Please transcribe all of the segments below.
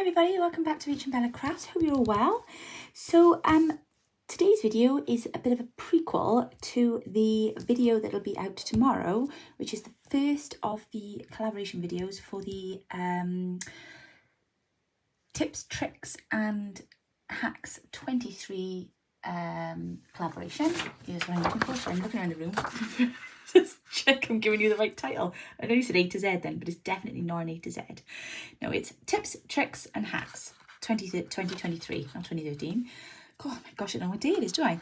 everybody, welcome back to Reach and Bella Crafts. Hope you're all well. So today's video is a bit of a prequel to the video that'll be out tomorrow, which is the first of the collaboration videos for the Tips, Tricks and Hacks 23 collaboration. Here's what I'm looking for. So I'm looking around the room. Just check I'm giving you the right title. I know you said A to Z then, but it's definitely not an A to Z. No, it's Tips, Tricks and Hacks 2023, not 2013. God, my gosh, I don't know what day it is, do I?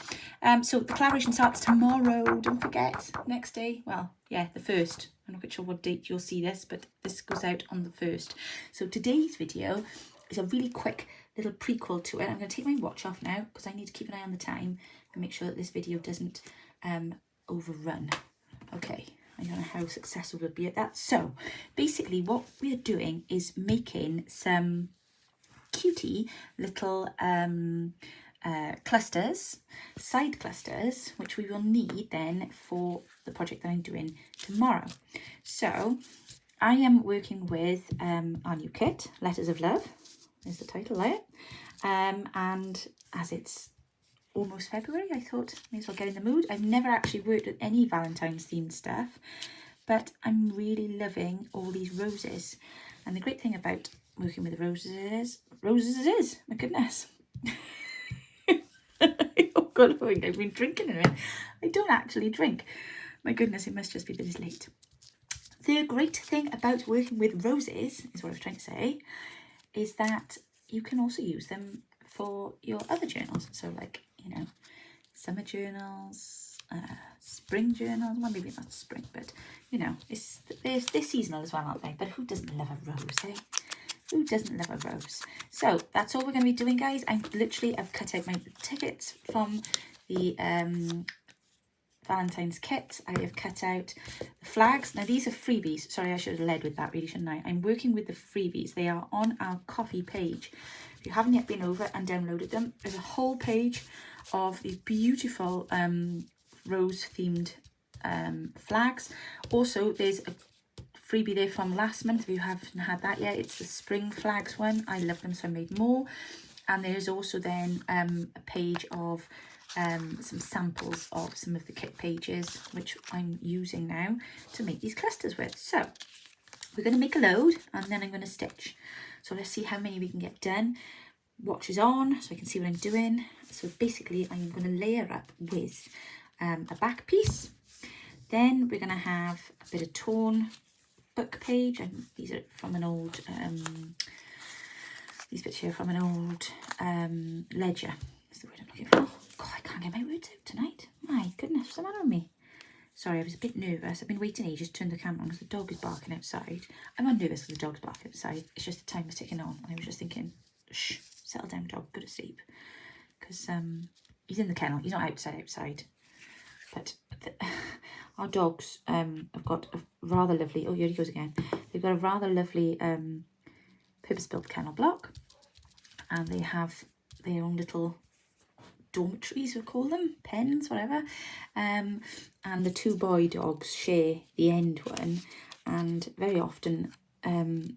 So the collaboration starts tomorrow, don't forget. Next day, well, yeah, the 1st. I'm not quite sure what date you'll see this, but this goes out on the 1st. So today's video is a really quick little prequel to it. I'm going to take my watch off now because I need to keep an eye on the time and make sure that this video doesn't overrun. Okay, I don't know how successful we'll be at that. So basically what we're doing is making some cutie little clusters, side clusters, which we will need then for the project that I'm doing tomorrow. So I am working with our new kit, Letters of Love. There's the title there. And as it's almost February, I thought may as well get in the mood. I've never actually worked with any Valentine's themed stuff, but I'm really loving all these roses. And the great thing about working with roses is, my goodness. Oh God, I've been drinking in it. I don't actually drink. My goodness, it must just be that it's late. The great thing about working with roses, is what I was trying to say, is that you can also use them for your other journals. So like, you know, summer journals, spring journals. Well, maybe not spring, but you know, they're seasonal as well, aren't they? But who doesn't love a rose, eh? Who doesn't love a rose? So that's all we're going to be doing, guys. I've cut out my tickets from the Valentine's kit. I have cut out the flags. Now these are freebies. Sorry, I should have led with that, really, shouldn't I? I'm working with the freebies. They are on our coffee page. If you haven't yet been over and downloaded them, there's a whole page of these beautiful rose themed flags. Also, there's a freebie there from last month. If you haven't had that yet, it's the spring flags one. I love them, so I made more. And there's also then a page of some samples of some of the kit pages, which I'm using now to make these clusters with. So we're going to make a load and then I'm going to stitch. So let's see how many we can get done. Watch is on so I can see what I'm doing. So basically I'm going to layer up with a back piece. Then we're going to have a bit of torn book page, and these are from an old these bits here are from an old ledger. That's the word I'm looking for. God, I can't get my words out tonight. My goodness, what's the matter with me? Sorry, I was a bit nervous. I've been waiting ages to turn the camera on because the dog is barking outside. I'm not nervous because the dog's barking outside. It's just the time was ticking on, and I was just thinking, shh, settle down, dog, go to sleep. Because he's in the kennel. He's not outside. But our dogs have got a rather lovely, oh, here he goes again. They've got a rather lovely purpose-built kennel block. And they have their own little dormitories, we call them, pens, whatever. And the two boy dogs share the end one. And very often the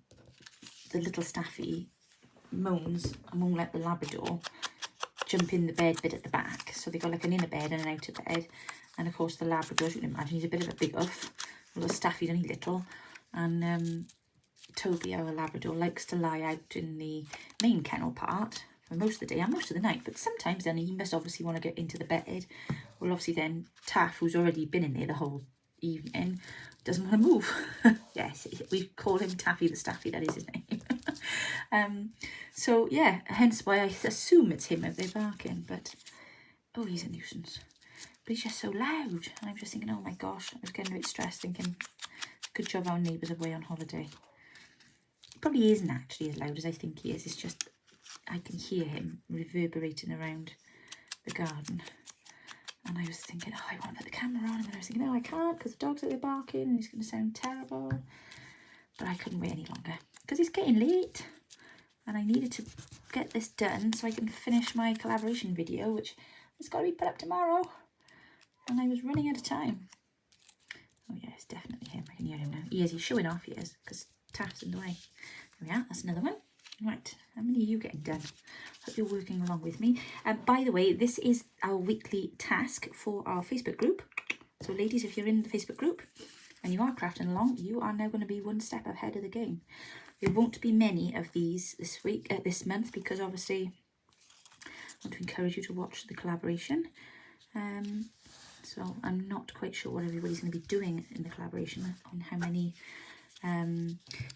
little Staffy moans and won't let the Labrador jump in the bed bit at the back. So they got like an inner bed and an outer bed. And of course the Labrador, as you can imagine, he's a bit of a big uff. Little Staffy's only little. And Toby, our Labrador, likes to lie out in the main kennel part for most of the day and most of the night. But sometimes then he must obviously want to get into the bed. Well, obviously then Taff, who's already been in there the whole evening, doesn't want to move. Yes, we call him Taffy the Staffy, that is his name. So yeah, hence why I assume it's him if they're barking. But oh, he's a nuisance. But he's just so loud. And I'm just thinking, oh my gosh, I was getting a bit stressed thinking, good job our neighbours are away on holiday. He probably isn't actually as loud as I think he is. It's just, I can hear him reverberating around the garden. And I was thinking, oh, I want to put the camera on. And then I was thinking, no, I can't because the dog's out there barking and it's going to sound terrible. But I couldn't wait any longer because it's getting late. And I needed to get this done so I can finish my collaboration video, which has got to be put up tomorrow. And I was running out of time. Oh yeah, it's definitely him. I can hear him now. He's showing off, he is, because Taff's in the way. There we are, that's another one. Right, how many are you getting done? Hope you're working along with me. By the way, this is our weekly task for our Facebook group. So ladies, if you're in the Facebook group and you are crafting along, you are now going to be one step ahead of the game. There won't be many of these this month, because obviously I want to encourage you to watch the collaboration. So I'm not quite sure what everybody's going to be doing in the collaboration, on how many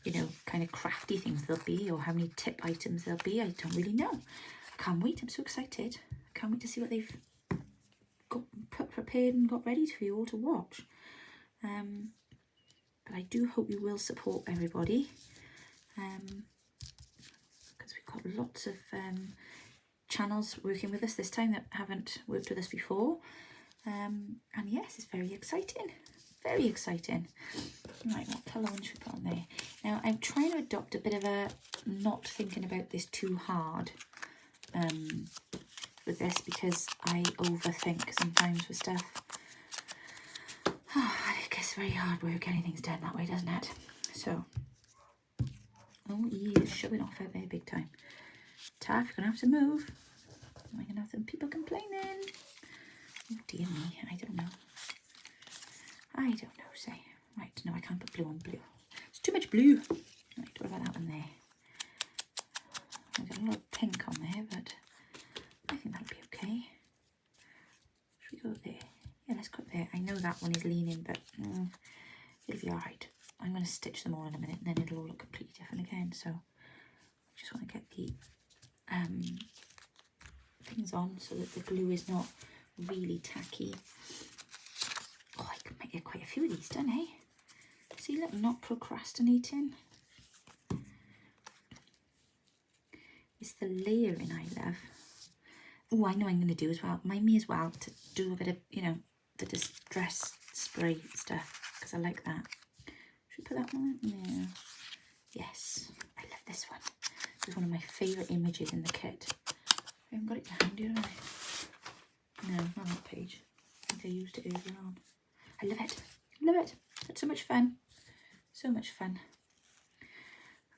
you know, kind of crafty things there'll be, or how many tip items there'll be. I don't really know. I can't wait. I'm so excited. I can't wait to see what they've got prepared and got ready for you all to watch. But I do hope you will support everybody, because we've got lots of channels working with us this time that haven't worked with us before. And yes, it's very exciting. Very exciting. Right, what colour one should we put on there? Now, I'm trying to adopt a bit of a not thinking about this too hard with this, because I overthink sometimes with stuff. Oh, I guess it's very hard work. Anything's done that way, doesn't it? So, oh, he is showing off out there big time. Taff, you're going to have to move. Am I going to have some people complaining? Oh, dear me. I don't know. I don't know, say. Right, no, I can't put blue on blue. It's too much blue. Right, what about that one there? I've got a lot of pink on there, but I think that'll be okay. Should we go there? Yeah, let's go there. I know that one is leaning, but it'll be alright. I'm going to stitch them all in a minute, and then it'll all look completely different again. So I just want to get the things on so that the glue is not really tacky. Oh, I might get quite a few of these done, eh? See, look, not procrastinating. It's the layering I love. Oh, I know what I'm going to do as well. Mind me as well to do a bit of, you know, the distress spray stuff, because I like that. Should we put that one in? Yeah. Yes, I love this one. This is one of my favourite images in the kit. I haven't got it to hand, have I? No, not that page. I think I used it earlier on. I love it. Love it. It's so much fun. So much fun.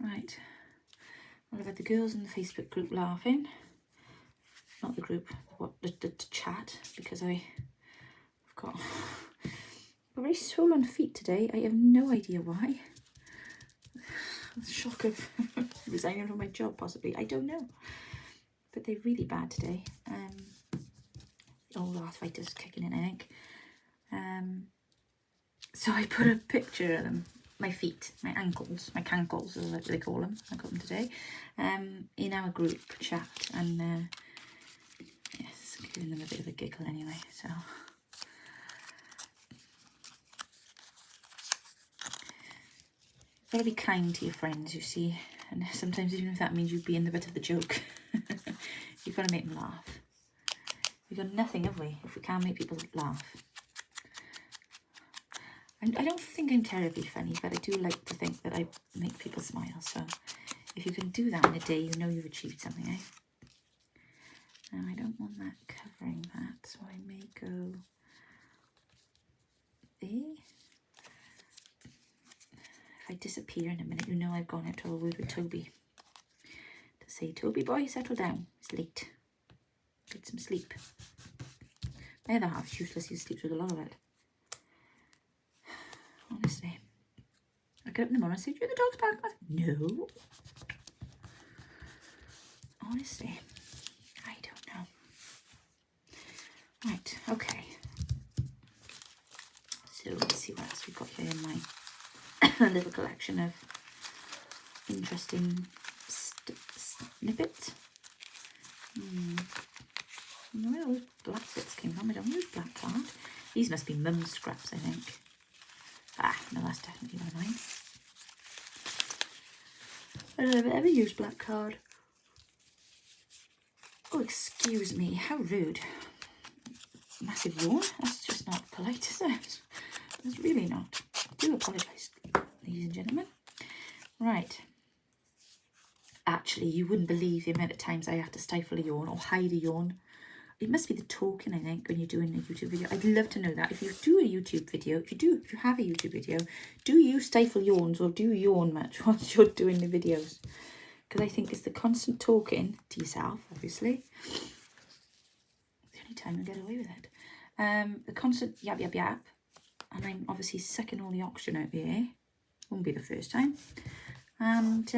Right. Well, I've had the girls in the Facebook group laughing. Not the group, what the chat, because I've got very swollen feet today. I have no idea why. The shock of resigning from my job, possibly. I don't know. But they're really bad today. Old arthritis kicking in, I think. So I put a picture of them, my feet, my ankles, my cankles, as they call them. I got them today, in our group chat, and yes, giving them a bit of a giggle anyway. So you've got to be kind to your friends, you see, and sometimes even if that means you being the butt of the joke, you've got to make them laugh. We've got nothing, have we, if we can't make people laugh? I don't think I'm terribly funny, but I do like to think that I make people smile. So if you can do that in a day, you know you've achieved something, eh? Now I don't want that covering that, so I may go there. If I disappear in a minute, you know I've gone out to a word with Toby to say, Toby boy, settle down. It's late. Get some sleep. My other half's useless. He sleeps with a lot of it. Honestly, I get up in the morning and say, do the dog's back? I say, no. Honestly, I don't know. Right, okay. So let's see what else we've got here in my little collection of interesting snippets. Where those black bits came from? I don't use black card. These must be mum's scraps, I think. Ah, no, that's definitely one of mine. I don't ever use black card. Oh, excuse me, how rude. Massive yawn. That's just not polite, is it? It's really not. I do apologise, ladies and gentlemen. Right. Actually, you wouldn't believe the amount of times I have to stifle a yawn or hide a yawn. It must be the talking, I think, when you're doing a YouTube video. I'd love to know that. If you do a YouTube video, if you have a YouTube video, do you stifle yawns or do you yawn much whilst you're doing the videos? because I think it's the constant talking to yourself, obviously. The only time I get away with it. The constant yap, yap, yap. And I'm obviously sucking all the oxygen out the air. Won't be the first time. And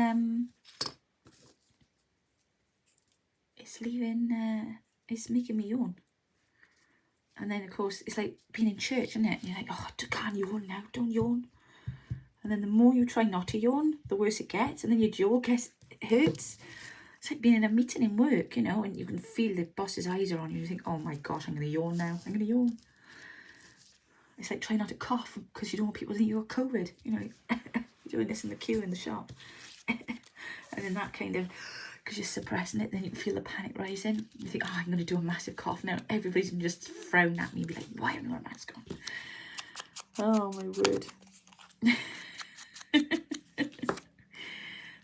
it's leaving, it's making me yawn. And then, of course, it's like being in church, isn't it? You're like, oh, can't yawn now, don't yawn. And then the more you try not to yawn, the worse it gets. And then your jaw hurts. It's like being in a meeting in work, you know, and you can feel the boss's eyes are on you. You think, oh my gosh, I'm going to yawn now. I'm going to yawn. It's like trying not to cough because you don't want people to think you got COVID. You know, you're doing this in the queue in the shop. And then that kind of, because you're suppressing it, then you can feel the panic rising. You think, oh, I'm going to do a massive cough now. Everybody's going to just frown at me and be like, why haven't you got a mask on? Oh, my word.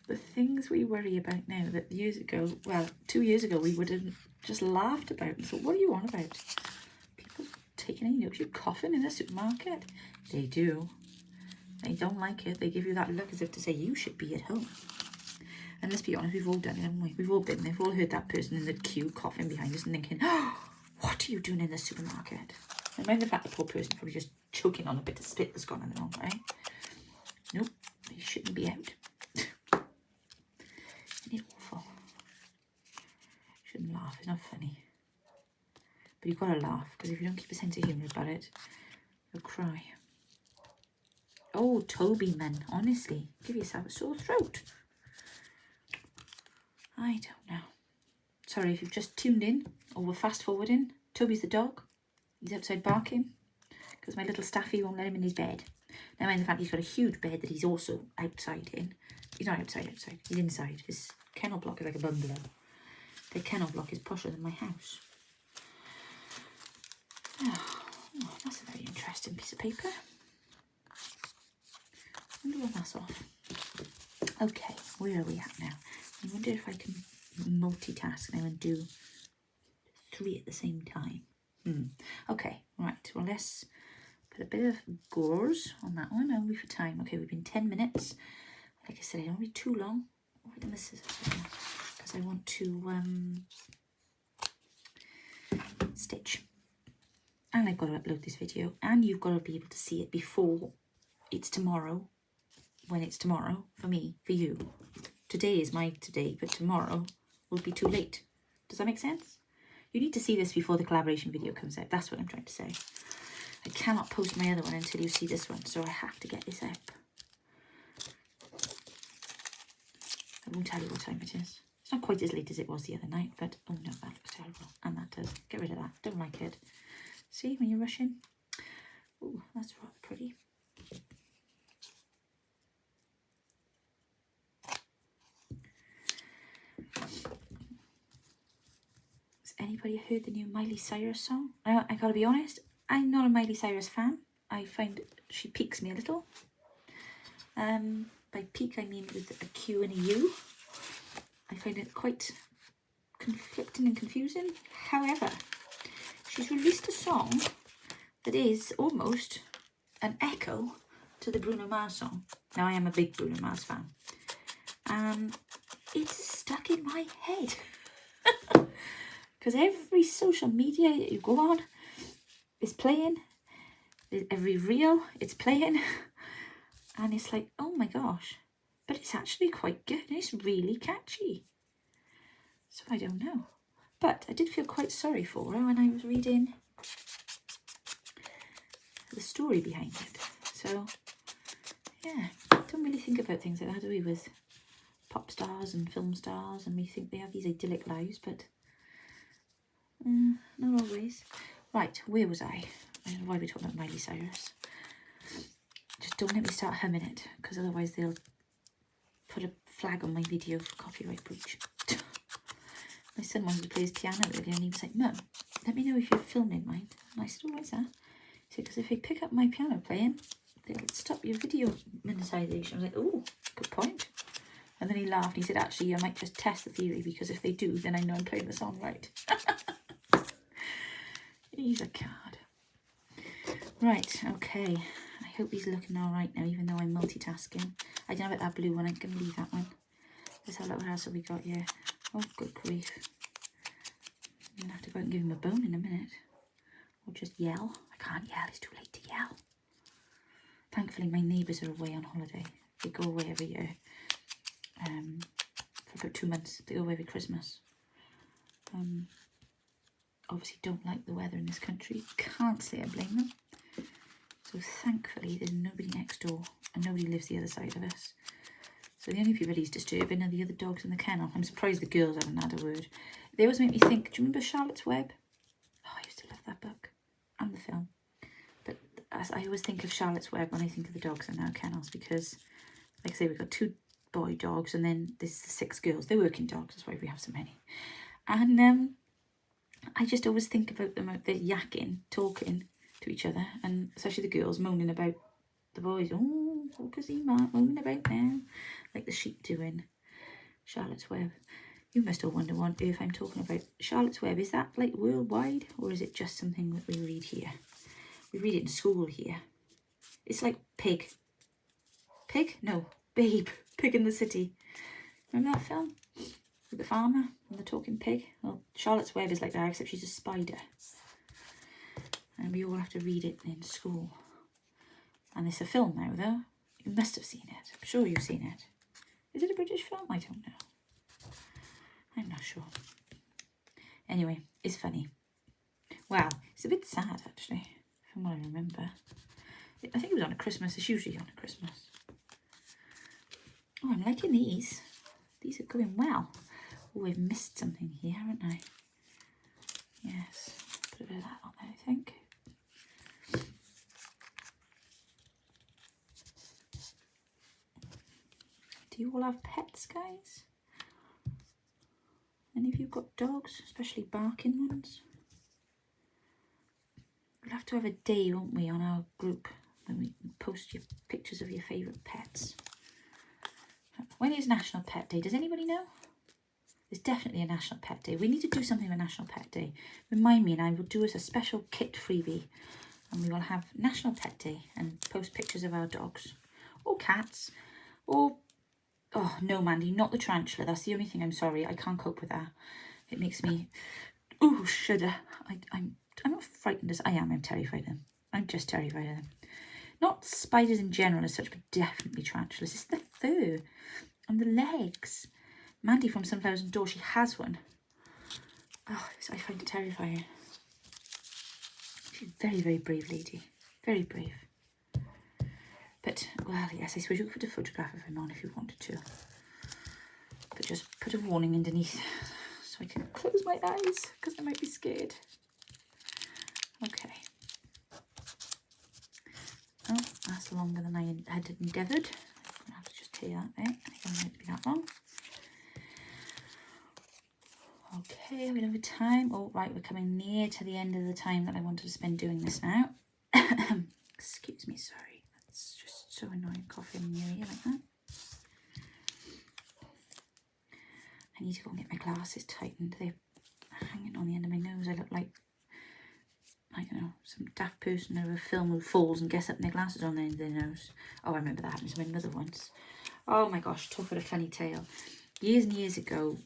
The things we worry about now that years ago, well, 2 years ago, we would have just laughed about and thought, what are you on about? People taking any notice, you're coughing in a supermarket. They do. They don't like it. They give you that look as if to say, you should be at home. And let's be honest, we've all done it, haven't we? We've all been there. We've all heard that person in the queue coughing behind us and thinking, oh, what are you doing in the supermarket? And mind the fact the poor person probably just choking on a bit of spit that's gone in the wrong way. Nope, they shouldn't be out. Isn't it awful? Shouldn't laugh, it's not funny. But you've got to laugh, because if you don't keep a sense of humour about it, you'll cry. Oh, Toby, man, honestly, give yourself a sore throat. I don't know. Sorry if you've just tuned in or we're fast forwarding. Toby's the dog. He's outside barking because my little staffy won't let him in his bed. Now mind the fact he's got a huge bed that he's also outside in. He's not outside. He's inside. His kennel block is like a bungalow. The kennel block is posher than my house. Oh, that's a very interesting piece of paper. I wonder when that's off. Okay, where are we at now? I wonder if I can multitask now and do 3 at the same time. Okay, right. Well, let's put a bit of gauze on that one. Only for time. Okay, we've been 10 minutes. Like I said, I don't be too long. Right on the scissors because I want to stitch. And I've got to upload this video. And you've got to be able to see it before it's tomorrow. When it's tomorrow, for me, for you. Today is my today, but tomorrow will be too late. Does that make sense? You need to see this before the collaboration video comes out. That's what I'm trying to say. I cannot post my other one until you see this one, so I have to get this up. I won't tell you what time it is. It's not quite as late as it was the other night, but oh no, that looks terrible. And that does. Get rid of that. Don't like it. See, when you're rushing? Oh, that's rather pretty. Anybody heard the new Miley Cyrus song? I gotta be honest, I'm not a Miley Cyrus fan. I find she piques me a little. By pique I mean with a Q and a U. I find it quite conflicting and confusing. However, she's released a song that is almost an echo to the Bruno Mars song. Now I am a big Bruno Mars fan. It's stuck in my head. Because every social media you go on is playing. Every reel it's playing. And it's like, oh my gosh. But it's actually quite good. It's really catchy. So I don't know. But I did feel quite sorry for her when I was reading the story behind it. So, yeah. Don't really think about things like that, do we? With pop stars and film stars. And we think they have these idyllic lives, but... not always. Right, where was I? I don't know why we're talking about Miley Cyrus. Just don't let me start humming it, because otherwise they'll put a flag on my video for copyright breach. My son wanted to play his piano earlier and he was like, Mum, let me know if you're filming mine. And I said, oh, what's that? He said, because if I pick up my piano playing, they'll stop your video monetization. I was like, oh, good point. And then he laughed and he said, actually, I might just test the theory, because if they do, then I know I'm playing the song right. He's a card. Right, okay. I hope he's looking all right now, even though I'm multitasking. I don't know about that blue one. I'm going to leave that one. Let's have a look, what else have we got here? Oh, good grief. I'm going to have to go out and give him a bone in a minute. Or just yell. I can't yell, it's too late to yell. Thankfully, my neighbours are away on holiday. They go away every year. For about 2 months. They go away every Christmas. Obviously don't like the weather in this country. Can't say I blame them. So thankfully there's nobody next door and nobody lives the other side of us. So the only people he's disturbing are the other dogs in the kennel. I'm surprised the girls haven't had a word. They always make me think, do you remember Charlotte's Web? Oh, I used to love that book and the film. But as I always think of Charlotte's Web when I think of the dogs in our kennels, because like I say, we've got 2 boy dogs and then there's the 6 girls. They're working dogs, that's why we have so many. And I just always think about them out there yakking, talking to each other, and especially the girls moaning about the boys. Oh, what is he moaning about now? Like the sheep doing Charlotte's Web. You must all wonder what earth I'm talking about. Charlotte's Web, is that like worldwide, or is it just something that we read here? We read it in school here. It's like Pig. Pig? No, Babe. Pig in the City. Remember that film? With the farmer and the talking pig? Well, Charlotte's Web is like that, except she's a spider. And we all have to read it in school. And it's a film now, though. You must have seen it. I'm sure you've seen it. Is it a British film? I don't know. I'm not sure. Anyway, it's funny. Wow, it's a bit sad, actually, from what I remember. I think it was on a Christmas. It's usually on a Christmas. Oh, I'm liking these. These are going well. Oh, I've missed something here, haven't I? Yes. Put a bit of that on there, I think. Do you all have pets, guys? Any of you got dogs, especially barking ones? We'll have to have a day, won't we, on our group when we post your pictures of your favourite pets. When is National Pet Day? Does anybody know? There's definitely a National Pet Day. We need to do something for National Pet Day. Remind me and I will do us a special kit freebie. And we will have National Pet Day and post pictures of our dogs. Or cats. Or, oh no Mandy, not the tarantula. That's the only thing I'm sorry. I can't cope with that. It makes me, ooh, shudder. I'm not frightened as I am. I'm terrified of them. I'm just terrified of them. Not spiders in general as such, but definitely tarantulas. It's the fur and the legs. Mandy from Sunflowers and Door, she has one. Oh, I find it terrifying. She's a very, very brave lady. Very brave. But, well, yes, I suppose you could put a photograph of him on if you wanted to. But just put a warning underneath so I can close my eyes because I might be scared. Okay. Oh, that's longer than I had endeavoured. I'm going to have to just tear that out. I don't want it to be that long. Okay, we have a time. Oh, right, we're coming near to the end of the time that I wanted to spend doing this now. Excuse me, sorry. That's just so annoying, coughing in your ear like that. I need to go and get my glasses tightened. They're hanging on the end of my nose. I look like, I don't know, some daft person over a film who falls and gets up and their glasses on the end of their nose. Oh, I remember that happened to my mother once. Oh my gosh, talk about a funny tale. Years and years ago,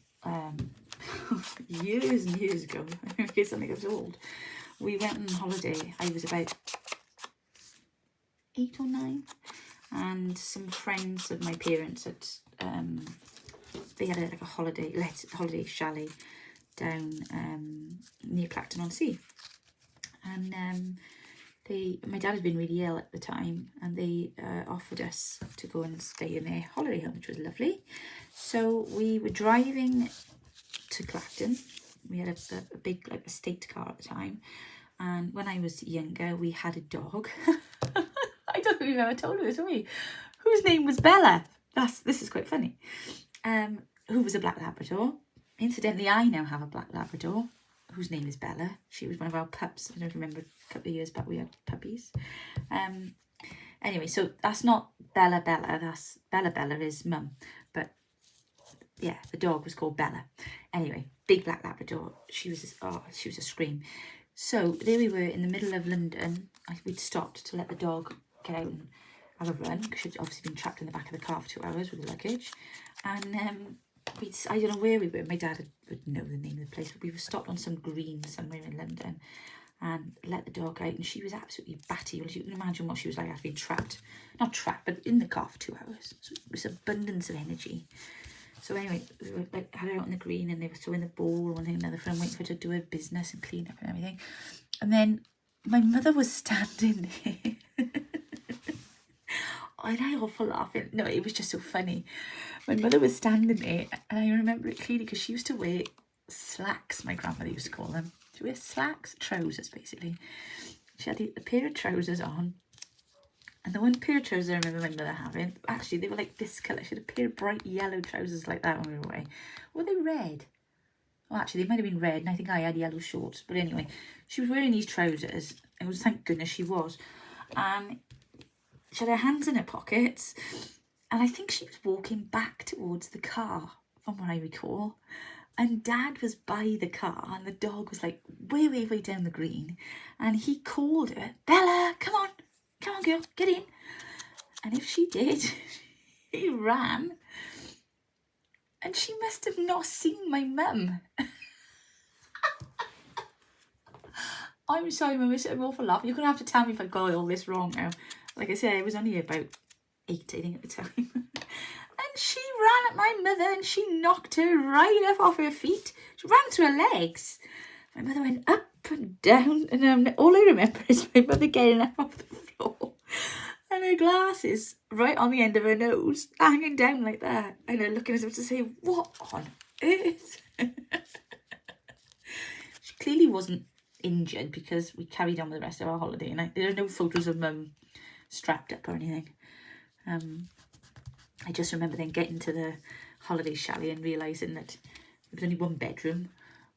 years and years ago, in case something was old, we went on holiday. I was about 8 or 9, and some friends of my parents had, they had like a holiday chalet down near Clacton-on-Sea. And my dad had been really ill at the time, and they offered us to go and stay in their holiday home, which was lovely. So we were driving to Clacton. We had a big like estate car at the time, and when I was younger, we had a dog. I don't think we've ever told her this, have we? Whose name was Bella. This is quite funny. Who was a black Labrador. Incidentally, I now have a black Labrador whose name is Bella. She was one of our pups. I don't remember, a couple of years back we had puppies. Anyway, so that's not Bella. That's Bella is mum. But yeah, the dog was called Bella. Anyway, big black Labrador. She was a scream. So there we were in the middle of London. We'd stopped to let the dog get out and have a run because she'd obviously been trapped in the back of the car for 2 hours with the luggage. And I don't know where we were. My dad would know the name of the place, but we were stopped on some green somewhere in London and let the dog out, and she was absolutely batty. Well, you can imagine what she was like after being trapped. Not trapped, but in the car for 2 hours. So it was abundance of energy. So anyway, we were like had her out in the green, and they were throwing the ball, one thing another, friend waiting for her to do her business and clean up and everything. And then my mother was standing there. And I awful laughing. No, it was just so funny. My mother was standing there, and I remember it clearly because she used to wear slacks, my grandmother used to call them. She wear slacks, trousers basically. She had a pair of trousers on, and the one pair of trousers I remember my mother having, actually they were like this colour. She had a pair of bright yellow trousers like that when we were away. Were they red? Well, actually they might have been red, and I think I had yellow shorts. But anyway, she was wearing these trousers. It was, thank goodness she was. And she had her hands in her pockets, and I think she was walking back towards the car, from what I recall. And Dad was by the car, and the dog was like way, way, way down the green. And he called her, Bella, come on girl, get in. And if she did, he ran. And she must have not seen my mum. I'm sorry, Mum, I'm awful laughing. You're going to have to tell me if I got all this wrong now. Like I said, I was only about 8, I think, at the time. And she ran at my mother, and she knocked her right up off her feet. She ran through her legs. My mother went up and down, and all I remember is my mother getting up off the floor, and her glasses right on the end of her nose, hanging down like that, and her looking as if to say, what on earth? She clearly wasn't injured because we carried on with the rest of our holiday, and there are no photos of Mum strapped up or anything. I just remember then getting to the holiday chalet and realising that there was only one bedroom,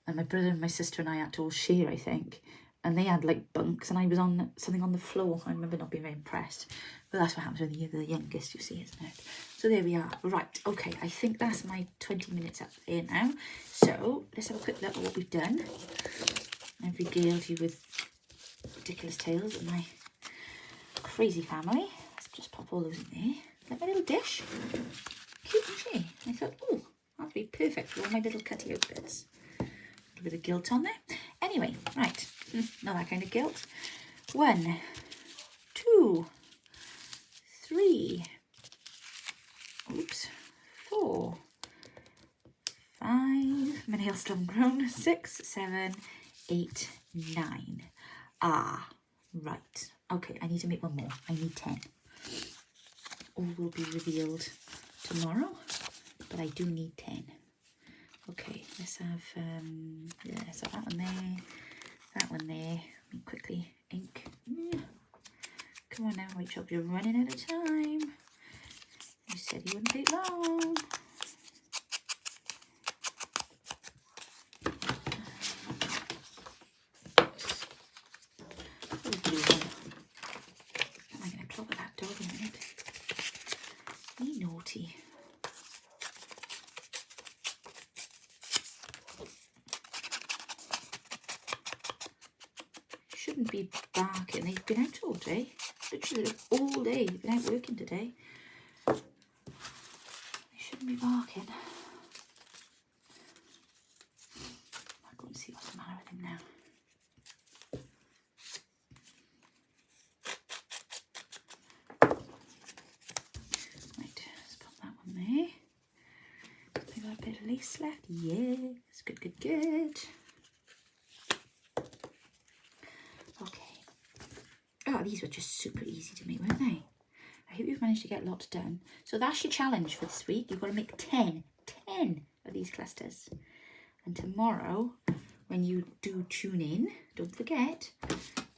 and my brother and my sister and I had to all share, I think, and they had like bunks, and I was on something on the floor. I remember not being very impressed, but that's what happens when you're the youngest, you see, isn't it? So there we are. Right, okay, I think that's my 20 minutes up there now. So let's have a quick look at what we've done. I've regaled you with ridiculous tales of my crazy family. Let's just pop all those in there. Like my little dish. Cute, isn't she? I thought, oh, that'd be perfect for all my little cutty out bits. A little bit of guilt on there. Anyway, right. Not that kind of guilt. 1, 2, 3. Oops. 4, 5. My nails still grown. 6, 7, 8, 9. Ah, right. Okay, I need to make one more. I need 10. All will be revealed tomorrow, but I do need 10. Okay, let's have let's have that one there, that one there. Let me quickly ink. Come on now, Rachel, you're running out of time. You said you wouldn't take long. I'm going to clobber that dog in a minute. Me naughty. Shouldn't be barking. They've been out all day. Literally all day. They've been out working today. They shouldn't be barking. I'll go and see what's the matter with him now. Right, let's pop that one there. We got a bit of lace left. Yes, good, good, good. Okay. Oh, these were just super easy to make, weren't they? I hope you've managed to get lots done. So that's your challenge for this week. You've got to make 10 of these clusters. And tomorrow, when you do tune in, don't forget,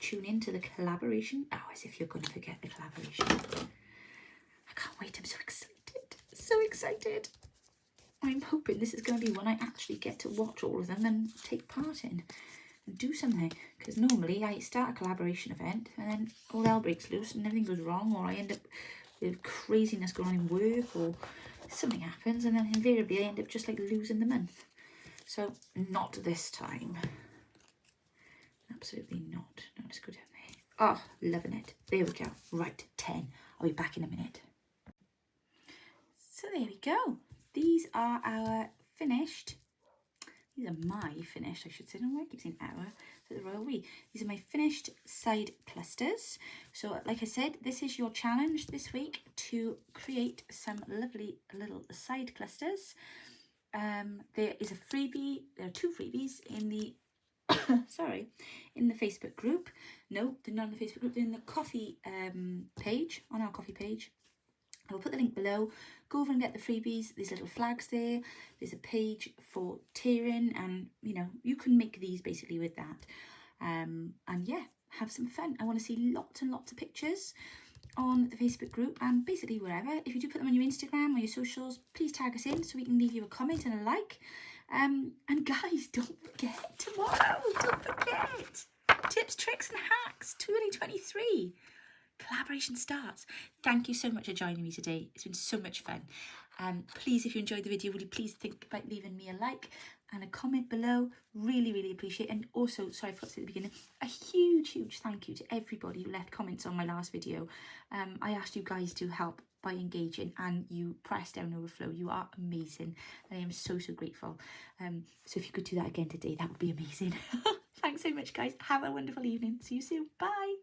tune in to the collaboration. Oh, as if you're going to forget the collaboration. I can't wait. I'm so excited. So excited. I'm hoping this is going to be one I actually get to watch all of them and take part in and do something. Because normally I start a collaboration event and then all hell breaks loose and everything goes wrong, or I end up with craziness going on in work, or something happens, and then invariably I end up just like losing the month. So not this time. Absolutely not. No, let's go down there. Oh, loving it. There we go. Right, 10. I'll be back in a minute. So there we go. these are our finished. These are my finished, I should say. I don't know why I keep saying our. So the royal we. These are my finished side clusters. So like I said, this is your challenge this week to create some lovely little side clusters. There is a freebie. There are 2 freebies in the in the Facebook group. No, they're not in the Facebook group. They're in the coffee page, on our coffee page. I'll put the link below. Go over and get the freebies. There's little flags there. There's a page for tearing, and you know, you can make these basically with that. And yeah, have some fun. I want to see lots and lots of pictures on the Facebook group and basically wherever. If you do put them on your Instagram or your socials, please tag us in so we can leave you a comment and a like. And guys, don't forget tomorrow. Don't forget tips, tricks, and hacks 2023. Collaboration starts. Thank you so much for joining me today. It's been so much fun. Please, if you enjoyed the video, will you please think about leaving me a like and a comment below? Really, really appreciate it. And also, sorry, I forgot to say at the beginning, a huge thank you to everybody who left comments on my last video. I asked you guys to help by engaging, and you pressed down overflow. You are amazing, and I am so grateful. So if you could do that again today, that would be amazing. Thanks so much, guys. Have a wonderful evening. See you soon. Bye.